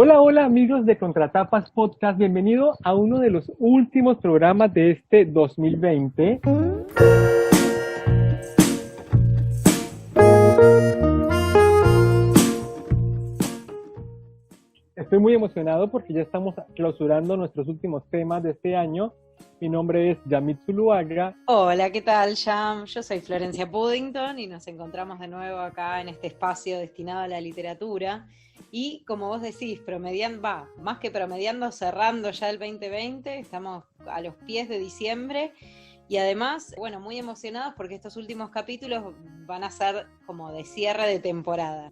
Hola, hola amigos de Contratapas Podcast, bienvenido a uno de los últimos programas de este 2020. Estoy muy emocionado porque ya estamos clausurando nuestros últimos temas de este año. Mi nombre es Yamit Zuluaga. Hola, ¿qué tal, Jam? Yo soy Florencia Puddington y nos encontramos de nuevo acá en este espacio destinado a la literatura. Y como vos decís, más que promediando, cerrando ya el 2020, estamos a los pies de diciembre y además, bueno, muy emocionados porque estos últimos capítulos van a ser como de cierre de temporada.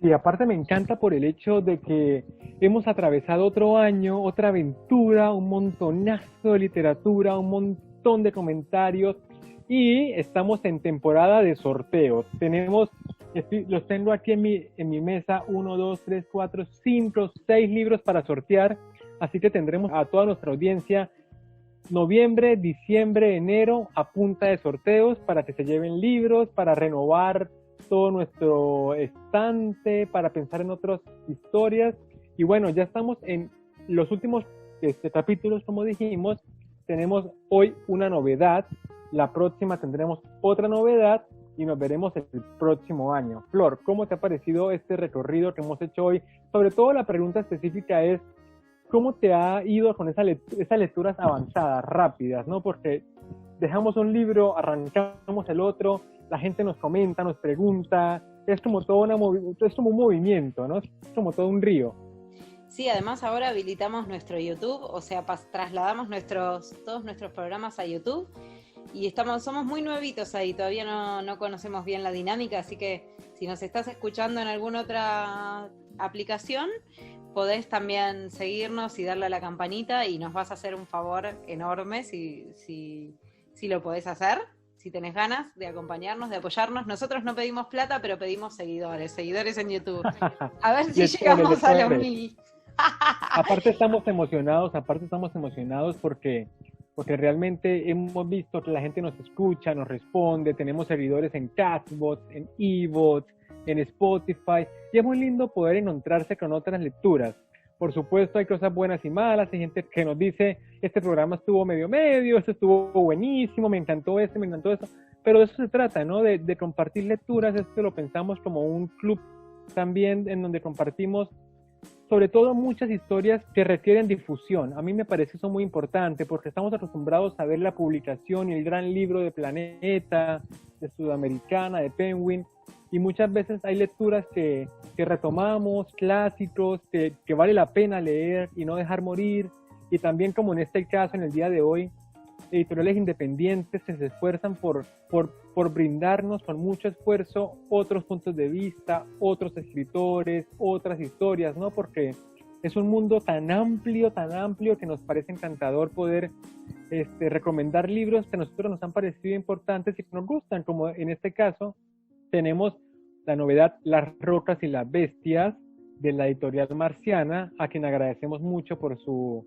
Y aparte me encanta por el hecho de que hemos atravesado otro año, otra aventura, un montonazo de literatura, un montón de comentarios y estamos en temporada de sorteos. Los tengo aquí en mi mesa, 1, 2, 3, 4, 5, 6 libros para sortear, así que tendremos a toda nuestra audiencia noviembre, diciembre, enero a punta de sorteos para que se lleven libros, para renovar todo nuestro estante, para pensar en otras historias. Y bueno, ya estamos en los últimos capítulos, como dijimos. Tenemos hoy una novedad, la próxima tendremos otra novedad y nos veremos el próximo año. Flor, ¿cómo te ha parecido este recorrido que hemos hecho hoy? Sobre todo la pregunta específica es, ¿cómo te ha ido con esas lecturas avanzadas, rápidas, ¿no? Porque dejamos un libro, arrancamos el otro, la gente nos comenta, nos pregunta, es como es como un movimiento, ¿no? Es como todo un río. Sí, además ahora habilitamos nuestro YouTube, o sea, trasladamos todos nuestros programas a YouTube y somos muy nuevitos ahí, todavía no conocemos bien la dinámica, así que si nos estás escuchando en alguna otra aplicación, podés también seguirnos y darle a la campanita y nos vas a hacer un favor enorme si lo podés hacer, si tenés ganas de acompañarnos, de apoyarnos. Nosotros no pedimos plata, pero pedimos seguidores en YouTube. A ver si llegamos a los 1000. Aparte estamos emocionados porque realmente hemos visto que la gente nos escucha, nos responde, tenemos seguidores en Castbox, en eBots, en Spotify, y es muy lindo poder encontrarse con otras lecturas. Por supuesto hay cosas buenas y malas, hay gente que nos dice, este programa estuvo medio, este estuvo buenísimo, me encantó eso, pero de eso se trata, ¿no? De compartir lecturas. Esto lo pensamos como un club también en donde compartimos sobre todo muchas historias que requieren difusión. A mí me parece eso muy importante porque estamos acostumbrados a ver la publicación y el gran libro de Planeta, de Sudamericana, de Penguin, y muchas veces hay lecturas que retomamos, clásicos, que vale la pena leer y no dejar morir, y también como en este caso, en el día de hoy, editoriales independientes que se esfuerzan por brindarnos con mucho esfuerzo otros puntos de vista, otros escritores, otras historias, ¿no? Porque es un mundo tan amplio que nos parece encantador poder recomendar libros que a nosotros nos han parecido importantes y que nos gustan, como en este caso tenemos la novedad Las Rocas y las Bestias de la editorial Marciana, a quien agradecemos mucho por su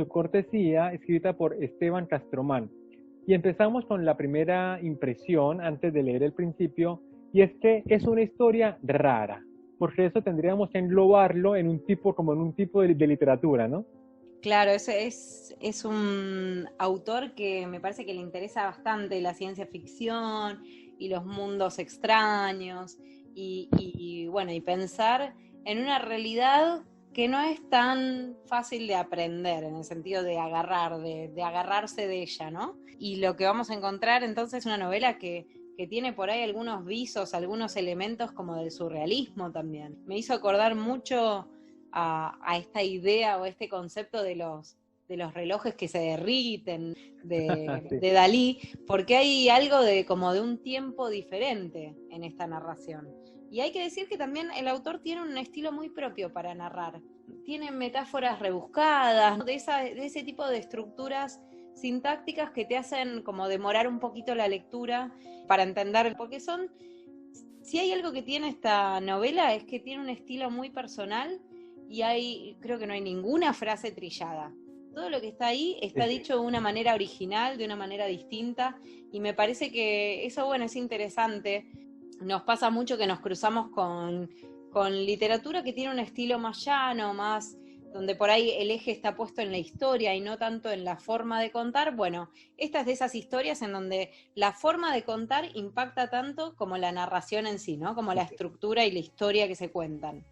cortesía, escrita por Esteban Castromán. Y empezamos con la primera impresión, antes de leer el principio, y es que es una historia rara, porque eso tendríamos que englobarlo en un tipo de literatura, ¿no? Claro, es un autor que me parece que le interesa bastante la ciencia ficción y los mundos extraños y bueno, y pensar en una realidad que no es tan fácil de aprender, en el sentido de agarrarse de ella, ¿no? Y lo que vamos a encontrar entonces es una novela que tiene por ahí algunos visos, algunos elementos como del surrealismo también. Me hizo acordar mucho a esta idea o este concepto de los relojes que se derriten Sí. de Dalí, porque hay algo como de un tiempo diferente en esta narración. Y hay que decir que también el autor tiene un estilo muy propio para narrar. Tiene metáforas rebuscadas, de ese tipo de estructuras sintácticas que te hacen como demorar un poquito la lectura para entender, porque si hay algo que tiene esta novela es que tiene un estilo muy personal y creo que no hay ninguna frase trillada. Todo lo que está ahí está dicho de una manera original, de una manera distinta, y me parece que eso, bueno, es interesante. Nos pasa mucho que nos cruzamos con literatura que tiene un estilo más llano, más donde por ahí el eje está puesto en la historia y no tanto en la forma de contar. Bueno, esta es de esas historias en donde la forma de contar impacta tanto como la narración en sí, ¿no? Como la estructura y la historia que se cuentan.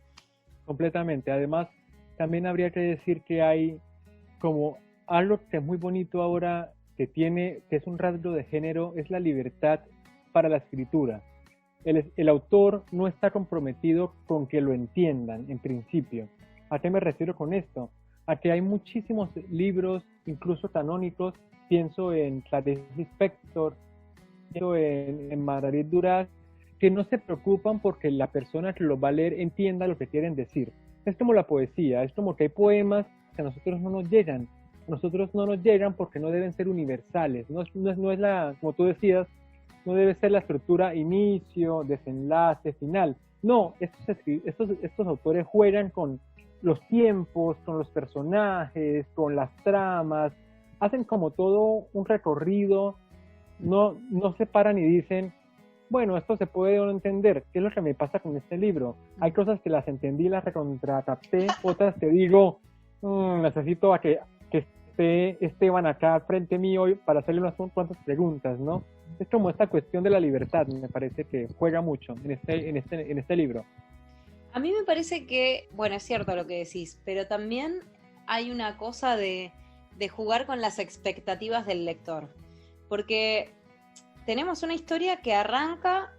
Completamente. Además, también habría que decir que hay como algo que es muy bonito ahora, que es un rasgo de género, es la libertad para la escritura. El autor no está comprometido con que lo entiendan en principio. ¿A qué me refiero con esto? A que hay muchísimos libros, incluso canónicos, pienso en Clarice Lispector, pienso en Marguerite Duras, que no se preocupan porque la persona que lo va a leer entienda lo que quieren decir. Es como la poesía, es como que hay poemas que a nosotros no nos llegan. A nosotros no nos llegan porque no deben ser universales. No es la, como tú decías, no debe ser la estructura inicio, desenlace, final. No, estos autores juegan con los tiempos, con los personajes, con las tramas, hacen como todo un recorrido, no se paran y dicen, bueno, esto se puede no entender. ¿Qué es lo que me pasa con este libro? Hay cosas que las entendí, las recontracapté, otras que digo, necesito a que esté Esteban acá frente mío para hacerle unas cuantas preguntas, ¿no? Es como esta cuestión de la libertad, me parece que juega mucho en este libro. A mí me parece que, bueno, es cierto lo que decís, pero también hay una cosa de jugar con las expectativas del lector. Porque tenemos una historia que arranca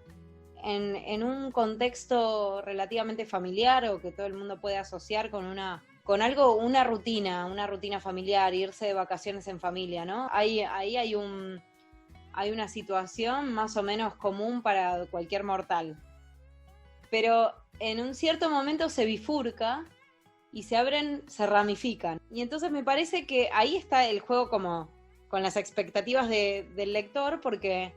en un contexto relativamente familiar o que todo el mundo puede asociar con una rutina familiar, irse de vacaciones en familia, ¿no? Ahí hay una situación más o menos común para cualquier mortal. Pero en un cierto momento se bifurca y se ramifican. Y entonces me parece que ahí está el juego como con las expectativas del lector, porque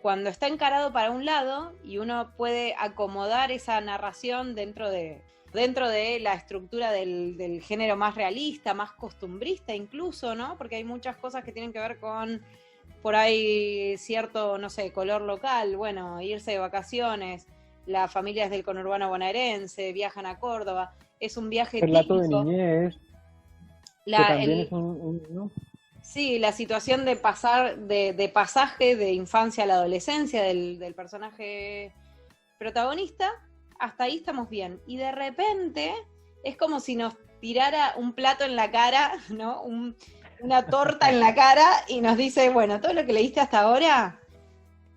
cuando está encarado para un lado y uno puede acomodar esa narración dentro de la estructura del género más realista, más costumbrista incluso, ¿no? Porque hay muchas cosas que tienen que ver con, por ahí, cierto, no sé, color local, bueno, irse de vacaciones, las familias del conurbano bonaerense viajan a Córdoba, es un viaje Relato típico. de niñez, que también es ¿no? Sí, la situación de pasaje de infancia a la adolescencia del personaje protagonista, hasta ahí estamos bien. Y de repente es como si nos tirara un plato en la cara, ¿no? Una torta en la cara y nos dice, bueno, todo lo que leíste hasta ahora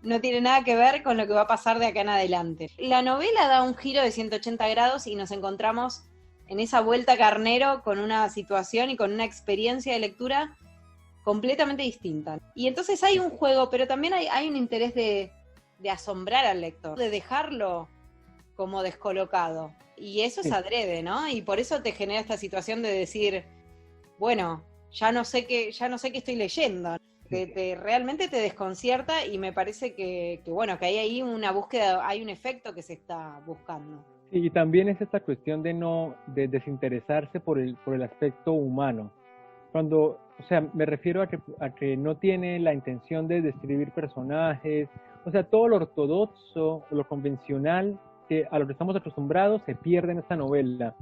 no tiene nada que ver con lo que va a pasar de acá en adelante. La novela da un giro de 180 grados y nos encontramos en esa vuelta carnero con una situación y con una experiencia de lectura completamente distinta. Y entonces hay un juego, pero también hay un interés de asombrar al lector, de dejarlo como descolocado. Y eso es adrede, ¿no? Y por eso te genera esta situación de decir, bueno, ya no sé qué estoy leyendo. Realmente te desconcierta y me parece que bueno, que hay ahí una búsqueda, hay un efecto que se está buscando. Y también es esta cuestión de desinteresarse por el aspecto humano. O sea, me refiero a que no tiene la intención de describir personajes, o sea, todo lo ortodoxo, lo convencional, a lo que estamos acostumbrados, se pierde en esta novela.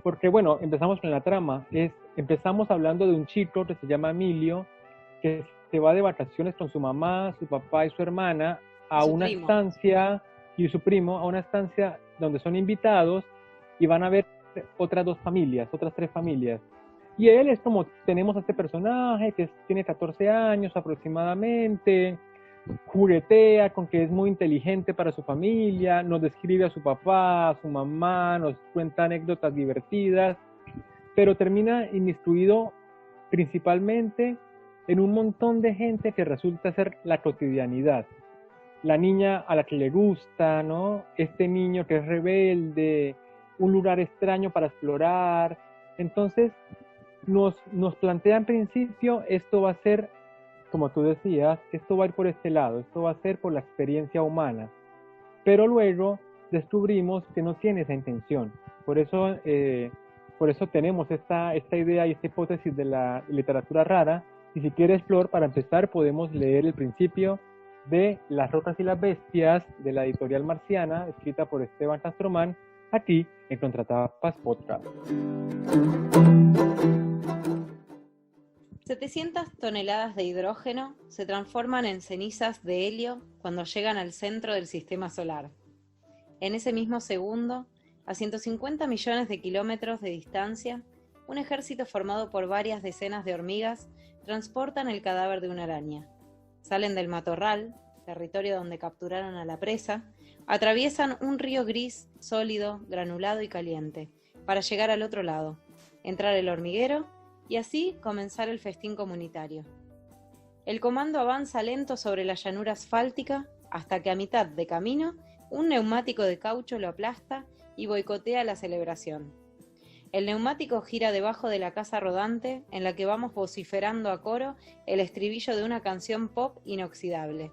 Porque, bueno, empezamos con la trama. Empezamos hablando de un chico que se llama Emilio, que se va de vacaciones con su mamá, su papá y su hermana a una estancia, y su primo, a una estancia donde son invitados y van a ver otras tres familias. Y él es como, tenemos a este personaje que tiene 14 años aproximadamente, juguetea con que es muy inteligente para su familia, nos describe a su papá, a su mamá, nos cuenta anécdotas divertidas, pero termina inmiscuido principalmente en un montón de gente que resulta ser la cotidianidad. La niña a la que le gusta, ¿no? Este niño que es rebelde, un lugar extraño para explorar. Entonces, nos plantea en principio, esto va a ser, como tú decías, esto va a ir por este lado, esto va a ser por la experiencia humana. Pero luego descubrimos que no tiene esa intención. Por eso tenemos esta idea y esta hipótesis de la literatura rara. Y si quieres, Flor, para empezar podemos leer el principio de Las rocas y las bestias, de la editorial Marciana, escrita por Esteban Castromán, aquí en Contratapas Podcast. 700 toneladas de hidrógeno se transforman en cenizas de helio cuando llegan al centro del sistema solar. En ese mismo segundo, a 150 millones de kilómetros de distancia, un ejército formado por varias decenas de hormigas transportan el cadáver de una araña. Salen del matorral, territorio donde capturaron a la presa, atraviesan un río gris, sólido, granulado y caliente, para llegar al otro lado, entrar el hormiguero y así comenzar el festín comunitario. El comando avanza lento sobre la llanura asfáltica hasta que a mitad de camino un neumático de caucho lo aplasta y boicotea la celebración. El neumático gira debajo de la casa rodante en la que vamos vociferando a coro el estribillo de una canción pop inoxidable.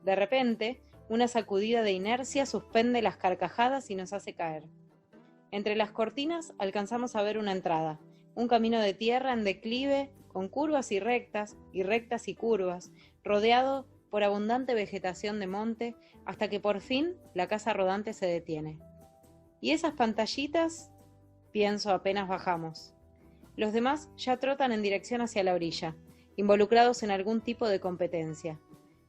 De repente, una sacudida de inercia suspende las carcajadas y nos hace caer. Entre las cortinas alcanzamos a ver una entrada, un camino de tierra en declive, con curvas y rectas y curvas, rodeado por abundante vegetación de monte, hasta que por fin la casa rodante se detiene. ¿Y esas pantallitas? Pienso apenas bajamos. Los demás ya trotan en dirección hacia la orilla, involucrados en algún tipo de competencia.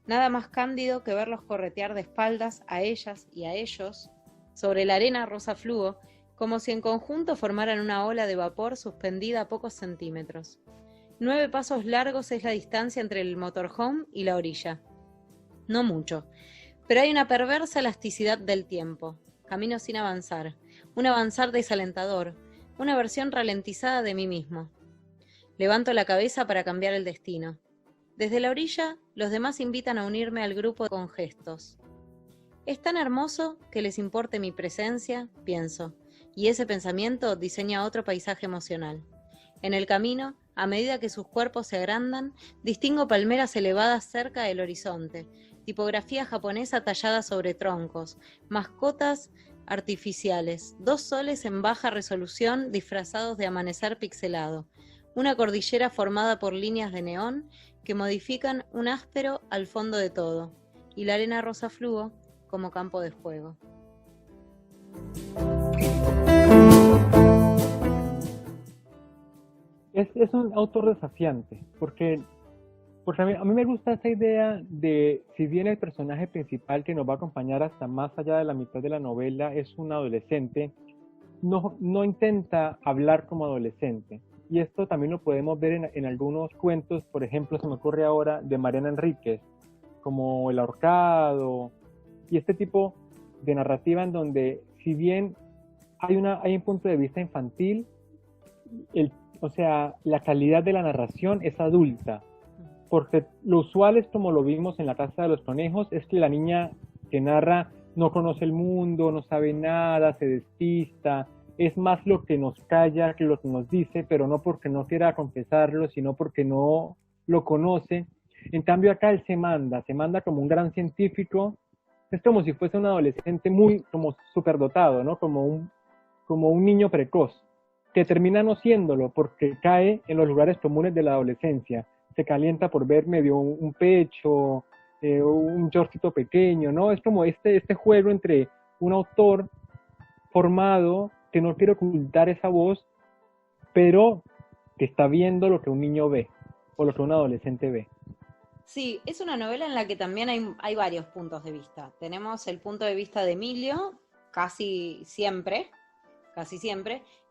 Nada más cándido que verlos corretear de espaldas a ellas y a ellos sobre la arena rosa fluo, como si en conjunto formaran una ola de vapor suspendida a pocos centímetros. 9 pasos largos es la distancia entre el motorhome y la orilla. No mucho, pero hay una perversa elasticidad del tiempo. Camino sin avanzar, un avanzar desalentador, una versión ralentizada de mí mismo. Levanto la cabeza para cambiar el destino. Desde la orilla, los demás invitan a unirme al grupo con gestos. Es tan hermoso que les importe mi presencia, pienso, y ese pensamiento diseña otro paisaje emocional. En el camino, a medida que sus cuerpos se agrandan, distingo palmeras elevadas cerca del horizonte, tipografía japonesa tallada sobre troncos, mascotas artificiales, 2 soles en baja resolución disfrazados de amanecer pixelado, una cordillera formada por líneas de neón que modifican un áspero al fondo de todo, y la arena rosa fluo como campo de juego. Es un autor desafiante, porque a mí me gusta esa idea de, si bien el personaje principal que nos va a acompañar hasta más allá de la mitad de la novela es un adolescente, no intenta hablar como adolescente. Y esto también lo podemos ver en algunos cuentos, por ejemplo, se me ocurre ahora, de Mariana Enríquez, como El ahorcado, y este tipo de narrativa en donde, si bien hay un punto de vista infantil, la calidad de la narración es adulta, porque lo usual es, como lo vimos en La Casa de los Conejos, es que la niña que narra no conoce el mundo, no sabe nada, se despista, es más lo que nos calla que lo que nos dice, pero no porque no quiera confesarlo, sino porque no lo conoce. En cambio acá él se manda como un gran científico, es como si fuese un adolescente muy como superdotado, ¿no? Como un niño precoz, que termina no siéndolo porque cae en los lugares comunes de la adolescencia, se calienta por ver medio un pecho, un shortcito pequeño, ¿no? Es como este juego entre un autor formado que no quiere ocultar esa voz, pero que está viendo lo que un niño ve, o lo que un adolescente ve. Sí, es una novela en la que también hay varios puntos de vista. Tenemos el punto de vista de Emilio, casi siempre,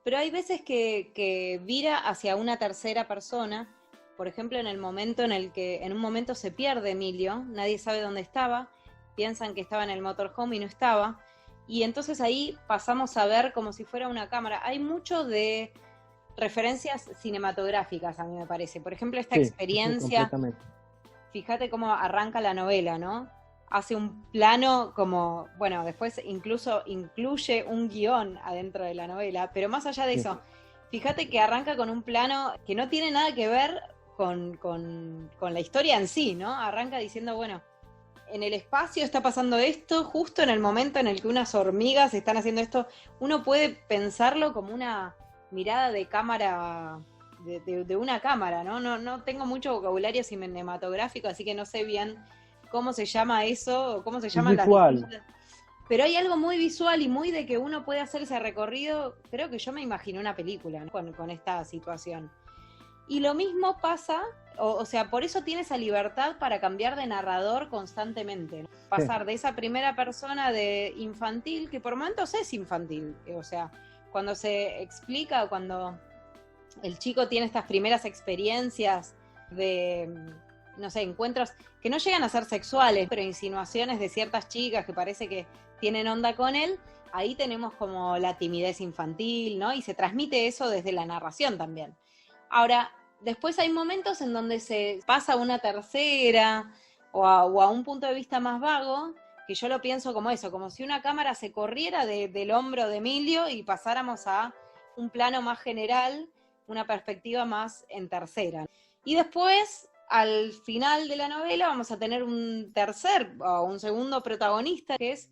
pero hay veces que vira hacia una tercera persona. Por ejemplo, en el momento en el que en un momento se pierde Emilio, nadie sabe dónde estaba, piensan que estaba en el motorhome y no estaba, y entonces ahí pasamos a ver como si fuera una cámara. Hay mucho de referencias cinematográficas, a mí me parece. Por ejemplo, esta experiencia, fíjate cómo arranca la novela, ¿no? Hace un plano como, bueno, después incluso incluye un guión adentro de la novela, pero más allá de eso, fíjate que arranca con un plano que no tiene nada que ver con la historia en sí, ¿no? Arranca diciendo, bueno, en el espacio está pasando esto, justo en el momento en el que unas hormigas están haciendo esto. Uno puede pensarlo como una mirada de cámara, de una cámara, ¿no? No tengo mucho vocabulario cinematográfico, así que no sé bien cómo se llama eso, o cómo se llaman las distintas. pero hay algo muy visual y muy de que uno puede hacer ese recorrido. Creo que yo me imaginé una película, ¿no? con esta situación. Y lo mismo pasa, o sea, por eso tiene esa libertad para cambiar de narrador constantemente, ¿no? Pasar de esa primera persona de infantil, que por momentos es infantil, o sea, cuando se explica, cuando el chico tiene estas primeras experiencias de, no sé, encuentros que no llegan a ser sexuales, pero insinuaciones de ciertas chicas que parece que tienen onda con él, ahí tenemos como la timidez infantil, ¿no? Y se transmite eso desde la narración también. Ahora, después hay momentos en donde se pasa a una tercera o a un punto de vista más vago, que yo lo pienso como eso, como si una cámara se corriera del hombro de Emilio y pasáramos a un plano más general, una perspectiva más en tercera. Y después, al final de la novela, vamos a tener un tercer o un segundo protagonista, que es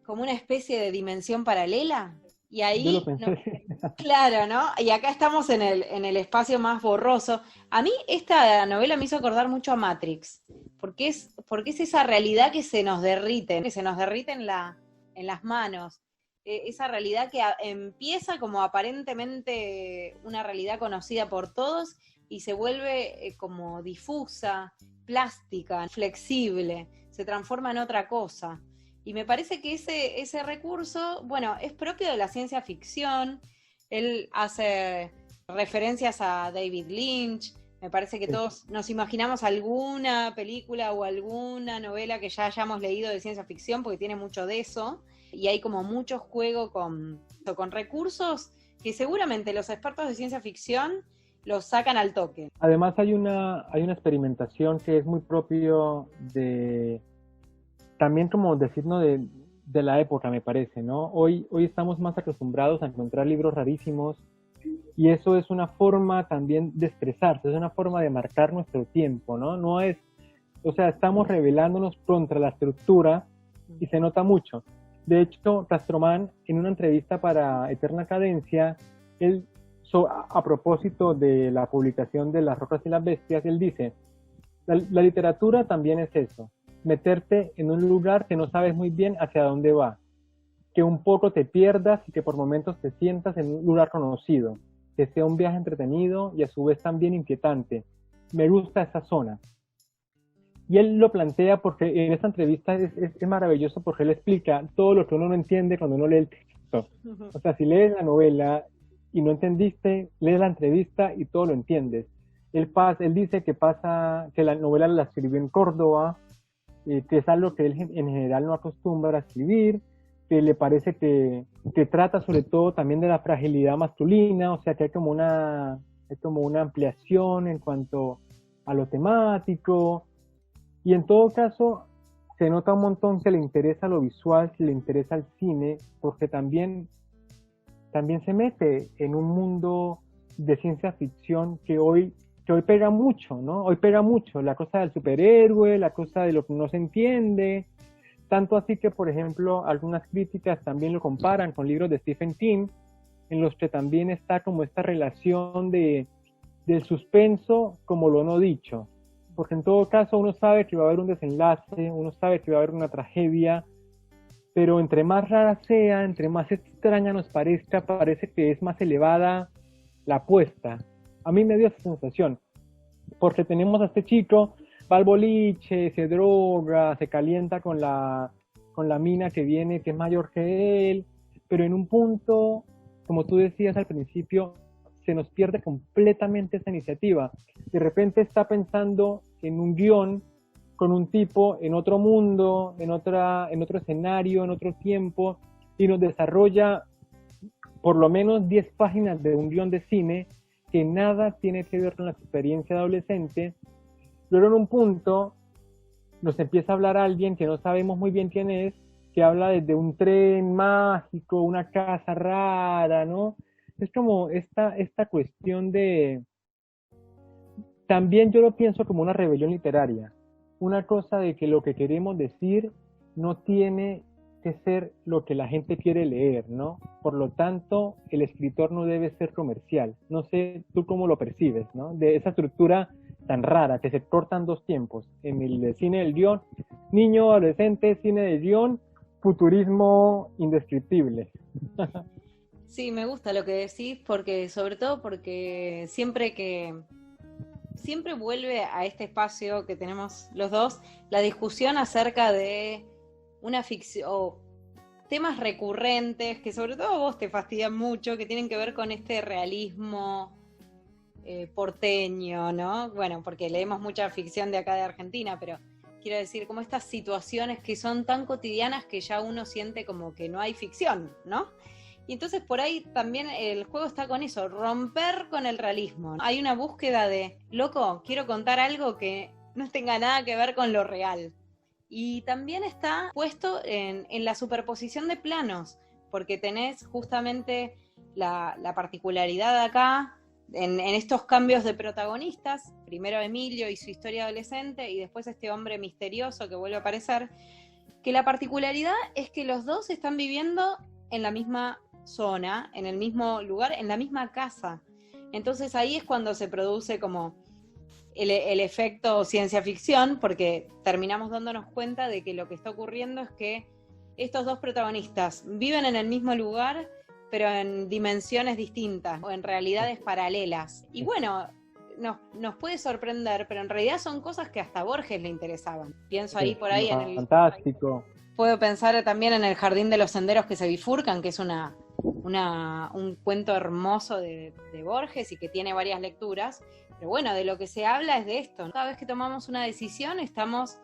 como una especie de dimensión paralela. Y ahí, Yo lo pensé. claro, ¿no? Y acá estamos en el espacio más borroso. A mí esta novela me hizo acordar mucho a Matrix, porque es esa realidad que se nos derrite en las manos. Esa realidad que empieza como aparentemente una realidad conocida por todos y se vuelve como difusa, plástica, flexible, se transforma en otra cosa. Y me parece que ese recurso, bueno, es propio de la ciencia ficción. Él hace referencias a David Lynch. Me parece que todos nos imaginamos alguna película o alguna novela que ya hayamos leído de ciencia ficción, porque tiene mucho de eso. Y hay como mucho juego con recursos que seguramente los expertos de ciencia ficción los sacan al toque. Además hay una experimentación que es muy propio de, también como decirnos de la época, me parece, ¿no? Hoy estamos más acostumbrados a encontrar libros rarísimos y eso es una forma también de expresarse, es una forma de marcar nuestro tiempo, ¿no? No es, o sea, estamos rebelándonos contra la estructura y se nota mucho. De hecho, Rastromán, en una entrevista para Eterna Cadencia, él, a propósito de la publicación de Las Rocas y las Bestias, él dice, la literatura también es eso, meterte en un lugar que no sabes muy bien hacia dónde va, que un poco te pierdas y que por momentos te sientas en un lugar conocido, que sea un viaje entretenido y a su vez también inquietante. Me gusta esa zona. Y él lo plantea porque en esta entrevista es maravilloso porque él explica todo lo que uno no entiende cuando uno lee el texto. O sea, si lees la novela y no entendiste, lees la entrevista y todo lo entiendes. Él dice que la novela la escribió en Córdoba, que es algo que él en general no acostumbra a escribir, que le parece que trata sobre todo también de la fragilidad masculina, o sea que hay como una ampliación en cuanto a lo temático, y en todo caso se nota un montón que le interesa lo visual, que le interesa el cine, porque también se mete en un mundo de ciencia ficción que hoy pega mucho, ¿no? Hoy pega mucho la cosa del superhéroe, la cosa de lo que no se entiende, tanto así que, por ejemplo, algunas críticas también lo comparan con libros de Stephen King, en los que también está como esta relación del suspenso como lo no dicho, porque en todo caso uno sabe que va a haber un desenlace, uno sabe que va a haber una tragedia, pero entre más rara sea, entre más extraña nos parezca, parece que es más elevada la apuesta. A mí me dio esa sensación, porque tenemos a este chico, va al boliche, se droga, se calienta con la mina que viene, que es mayor que él, pero en un punto, como tú decías al principio, se nos pierde completamente esa iniciativa. De repente está pensando en un guión con un tipo en otro mundo, en otro escenario, en otro tiempo, y nos desarrolla por lo menos 10 páginas de un guión de cine que nada tiene que ver con la experiencia de adolescente. Luego en un punto nos empieza a hablar alguien que no sabemos muy bien quién es, que habla desde un tren mágico, una casa rara, ¿no? Es como esta cuestión de... También yo lo pienso como una rebelión literaria, una cosa de que lo que queremos decir no tiene que ser lo que la gente quiere leer, ¿no? Por lo tanto, el escritor no debe ser comercial. No sé tú cómo lo percibes, ¿no? De esa estructura tan rara, que se cortan dos tiempos, en el cine del guión, niño, adolescente, cine del guión, futurismo indescriptible. Sí, me gusta lo que decís, porque, sobre todo porque siempre vuelve a este espacio que tenemos los dos, la discusión acerca de una ficción, o temas recurrentes, que sobre todo a vos te fastidian mucho, que tienen que ver con este realismo porteño, ¿no? Bueno, porque leemos mucha ficción de acá de Argentina, pero quiero decir, como estas situaciones que son tan cotidianas que ya uno siente como que no hay ficción, ¿no? Y entonces por ahí también el juego está con eso, romper con el realismo. Hay una búsqueda de, loco, quiero contar algo que no tenga nada que ver con lo real. Y también está puesto en la superposición de planos, porque tenés justamente la particularidad acá en estos cambios de protagonistas, primero Emilio y su historia adolescente, y después este hombre misterioso que vuelve a aparecer, que la particularidad es que los dos están viviendo en la misma zona, en el mismo lugar, en la misma casa. Entonces ahí es cuando se produce como el efecto ciencia ficción, porque terminamos dándonos cuenta de que lo que está ocurriendo es que estos dos protagonistas viven en el mismo lugar, pero en dimensiones distintas o en realidades paralelas. Y bueno, nos puede sorprender, pero en realidad son cosas que hasta a Borges le interesaban. Pienso ahí por ahí en el... Fantástico. Puedo pensar también en El jardín de los senderos que se bifurcan, que es un cuento hermoso de Borges y que tiene varias lecturas. Pero bueno, de lo que se habla es de esto. Cada vez que tomamos una decisión estamos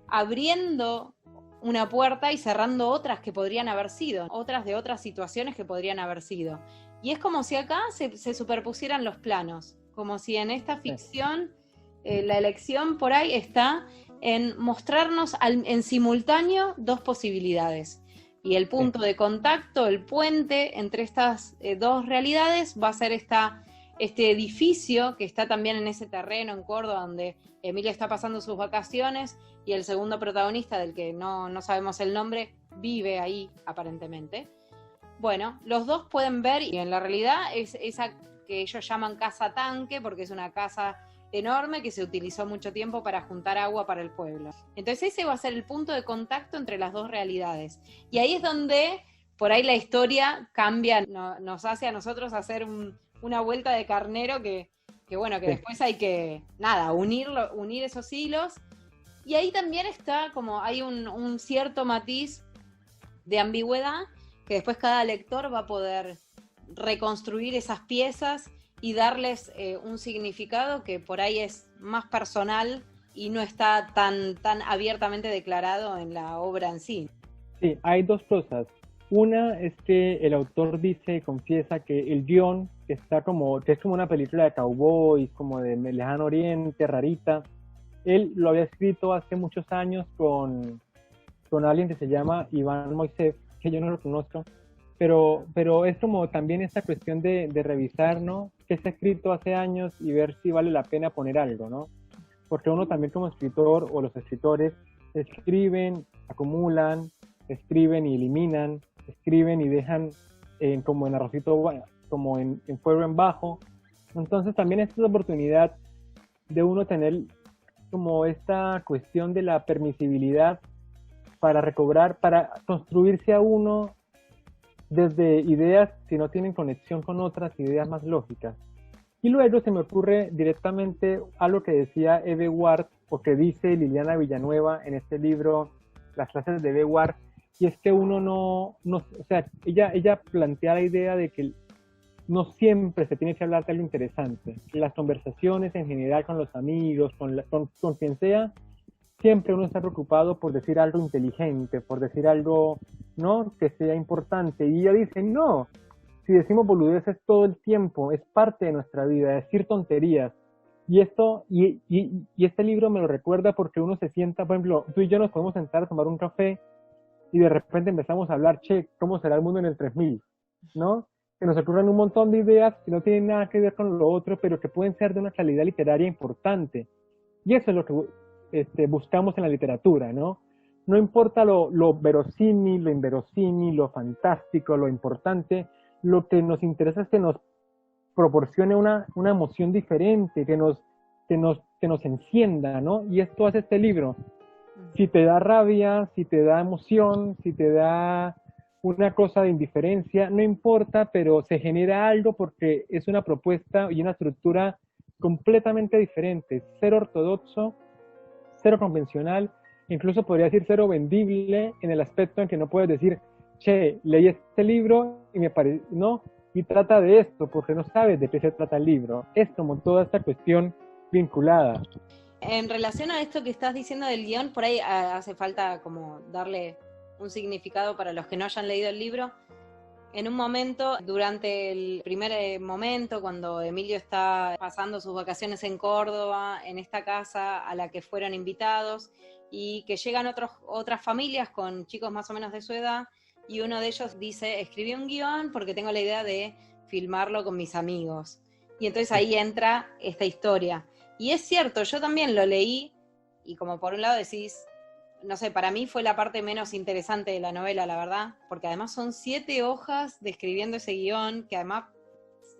abriendo una puerta y cerrando otras que podrían haber sido, otras de otras situaciones que podrían haber sido. Y es como si acá se superpusieran los planos, como si en esta ficción la elección por ahí está en mostrarnos en simultáneo dos posibilidades. Y el punto de contacto, el puente entre estas dos realidades va a ser este edificio que está también en ese terreno en Córdoba donde Emilia está pasando sus vacaciones y el segundo protagonista, del que no sabemos el nombre, vive ahí aparentemente. Bueno, los dos pueden ver, y en la realidad es esa que ellos llaman casa tanque, porque es una casa enorme que se utilizó mucho tiempo para juntar agua para el pueblo. Entonces ese va a ser el punto de contacto entre las dos realidades. Y ahí es donde por ahí la historia cambia, nos hace a nosotros hacer una vuelta de carnero que bueno, que después hay que, unir esos hilos. Y ahí también está como, hay un cierto matiz de ambigüedad que después cada lector va a poder reconstruir esas piezas y darles un significado que por ahí es más personal y no está tan abiertamente declarado en la obra en sí. Sí, hay dos cosas. Una es que el autor confiesa que el guión, que es como una película de cowboys, como de Lejano Oriente, rarita, él lo había escrito hace muchos años con alguien que se llama Iván Moisés, que yo no lo conozco, pero es como también esta cuestión de revisar, ¿no? Qué se ha escrito hace años y ver si vale la pena poner algo, ¿no? Porque uno también como escritor, o los escritores, escriben, acumulan, escriben y eliminan, escriben y dejan como en arrocito, como en fuego en bajo. Entonces también esta es la oportunidad de uno tener como esta cuestión de la permisibilidad para recobrar, para construirse a uno desde ideas que no tienen conexión con otras ideas más lógicas. Y luego se me ocurre directamente algo que decía Eve Ward, o que dice Liliana Villanueva en este libro, Las clases de Eve Ward, y es que uno o sea, ella plantea la idea de que no siempre se tiene que hablar de algo interesante. Las conversaciones en general con los amigos, con quien sea, siempre uno está preocupado por decir algo inteligente, por decir algo, ¿no?, que sea importante. Y ella dice, no, si decimos boludeces todo el tiempo, es parte de nuestra vida, decir tonterías. Y este libro me lo recuerda porque uno se sienta, por ejemplo, tú y yo nos podemos sentar a tomar un café y de repente empezamos a hablar, che, ¿cómo será el mundo en el 3000? ¿No? Que nos ocurren un montón de ideas que no tienen nada que ver con lo otro, pero que pueden ser de una calidad literaria importante. Y eso es lo que buscamos en la literatura, ¿no? No importa lo verosímil, lo inverosímil, lo fantástico, lo importante, lo que nos interesa es que nos proporcione una emoción diferente, que nos encienda, ¿no? Y esto hace este libro. Si te da rabia, si te da emoción, si te da una cosa de indiferencia, no importa, pero se genera algo porque es una propuesta y una estructura completamente diferente, cero ortodoxo, cero convencional, incluso podría decir cero vendible en el aspecto en que no puedes decir, che, leí este libro y me parece, no, y trata de esto, porque no sabes de qué se trata el libro. Es como toda esta cuestión vinculada. En relación a esto que estás diciendo del guión, por ahí hace falta como darle un significado para los que no hayan leído el libro. En un momento, durante el primer momento, cuando Emilio está pasando sus vacaciones en Córdoba, en esta casa a la que fueron invitados, y que llegan otras familias con chicos más o menos de su edad, y uno de ellos dice, escribí un guión porque tengo la idea de filmarlo con mis amigos. Y entonces ahí entra esta historia. Y es cierto, yo también lo leí, y como por un lado decís, no sé, para mí fue la parte menos interesante de la novela, la verdad, porque además son 7 hojas describiendo ese guión, que además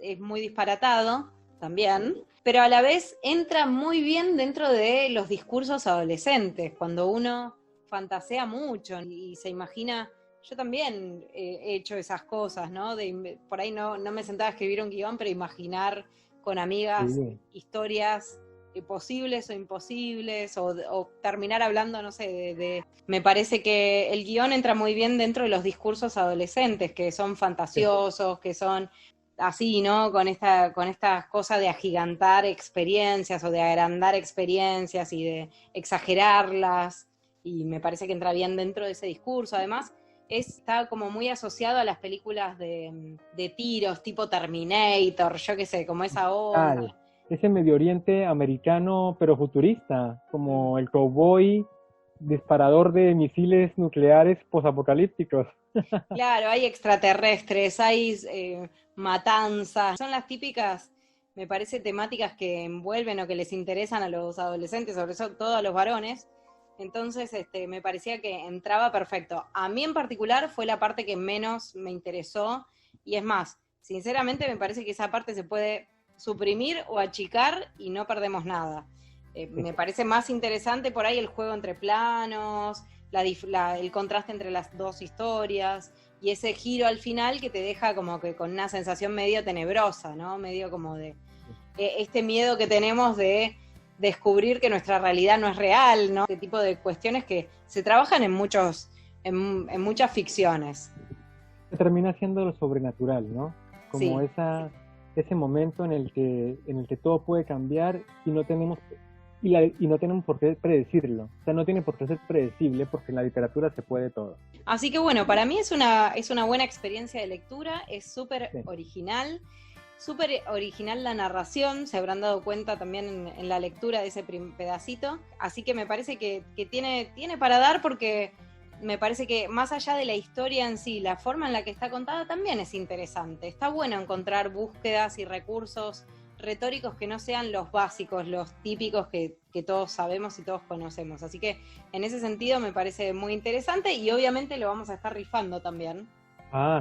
es muy disparatado también, pero a la vez entra muy bien dentro de los discursos adolescentes, cuando uno fantasea mucho y se imagina, yo también he hecho esas cosas, ¿no? Por ahí no me sentaba a escribir un guión, pero imaginar con amigas historias posibles o imposibles, o terminar hablando, no sé, me parece que el guión entra muy bien dentro de los discursos adolescentes, que son fantasiosos, que son así, ¿no? Con esta cosa de agigantar experiencias o de agrandar experiencias y de exagerarlas, y me parece que entra bien dentro de ese discurso. Además, está como muy asociado a las películas de tiros, tipo Terminator, yo qué sé, como esa onda. Ese Medio Oriente americano, pero futurista, como el cowboy disparador de misiles nucleares posapocalípticos. Claro, hay extraterrestres, hay matanzas, son las típicas, me parece, temáticas que envuelven o que les interesan a los adolescentes, sobre todo a los varones. Entonces, me parecía que entraba perfecto. A mí en particular fue la parte que menos me interesó, y es más, sinceramente me parece que esa parte se puede suprimir o achicar y no perdemos nada. Me parece más interesante por ahí el juego entre planos, el contraste entre las dos historias y ese giro al final que te deja como que con una sensación medio tenebrosa, ¿no? Medio como de este miedo que tenemos de descubrir que nuestra realidad no es real, ¿no? Este tipo de cuestiones que se trabajan en muchas ficciones. Se termina siendo lo sobrenatural, ¿no? Como sí. ese momento en el que todo puede cambiar y no tenemos por qué predecirlo. O sea, no tiene por qué ser predecible porque en la literatura se puede todo. Así que bueno, para mí es una buena experiencia de lectura, es súper original la narración, se habrán dado cuenta también en la lectura de ese pedacito, así que me parece que tiene para dar, porque me parece que más allá de la historia en sí, la forma en la que está contada también es interesante. Está bueno encontrar búsquedas y recursos retóricos que no sean los básicos, los típicos que todos sabemos y todos conocemos. Así que en ese sentido me parece muy interesante, y obviamente lo vamos a estar rifando también.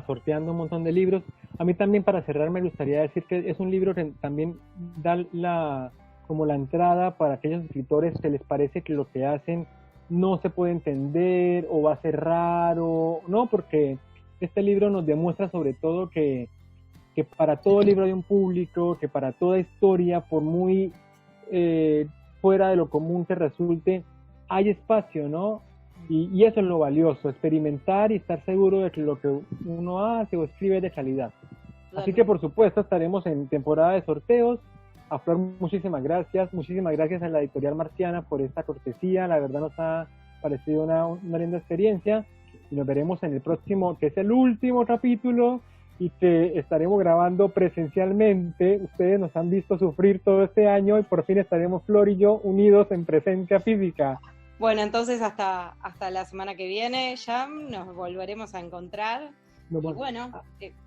Sorteando un montón de libros. A mí también, para cerrar, me gustaría decir que es un libro que también da como la entrada para aquellos escritores que les parece que lo que hacen no se puede entender o va a ser raro, no, porque este libro nos demuestra sobre todo que para todo libro hay un público, que para toda historia, por muy fuera de lo común que resulte, hay espacio, ¿no? Y eso es lo valioso, experimentar y estar seguro de que lo que uno hace o escribe es de calidad. Así que, por supuesto, estaremos en temporada de sorteos. A Flor, muchísimas gracias a la Editorial Marciana por esta cortesía, la verdad nos ha parecido una linda experiencia, y nos veremos en el próximo, que es el último capítulo, y que estaremos grabando presencialmente. Ustedes nos han visto sufrir todo este año, y por fin estaremos Flor y yo unidos en presencia física. Bueno, entonces hasta la semana que viene ya nos volveremos a encontrar. Y bueno,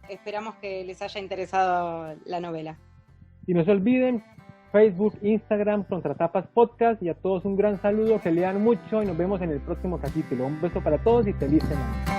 esperamos que les haya interesado la novela. Y no se olviden, Facebook, Instagram, Contratapas Podcast, y a todos un gran saludo, que lean mucho y nos vemos en el próximo capítulo. Un beso para todos y feliz semana.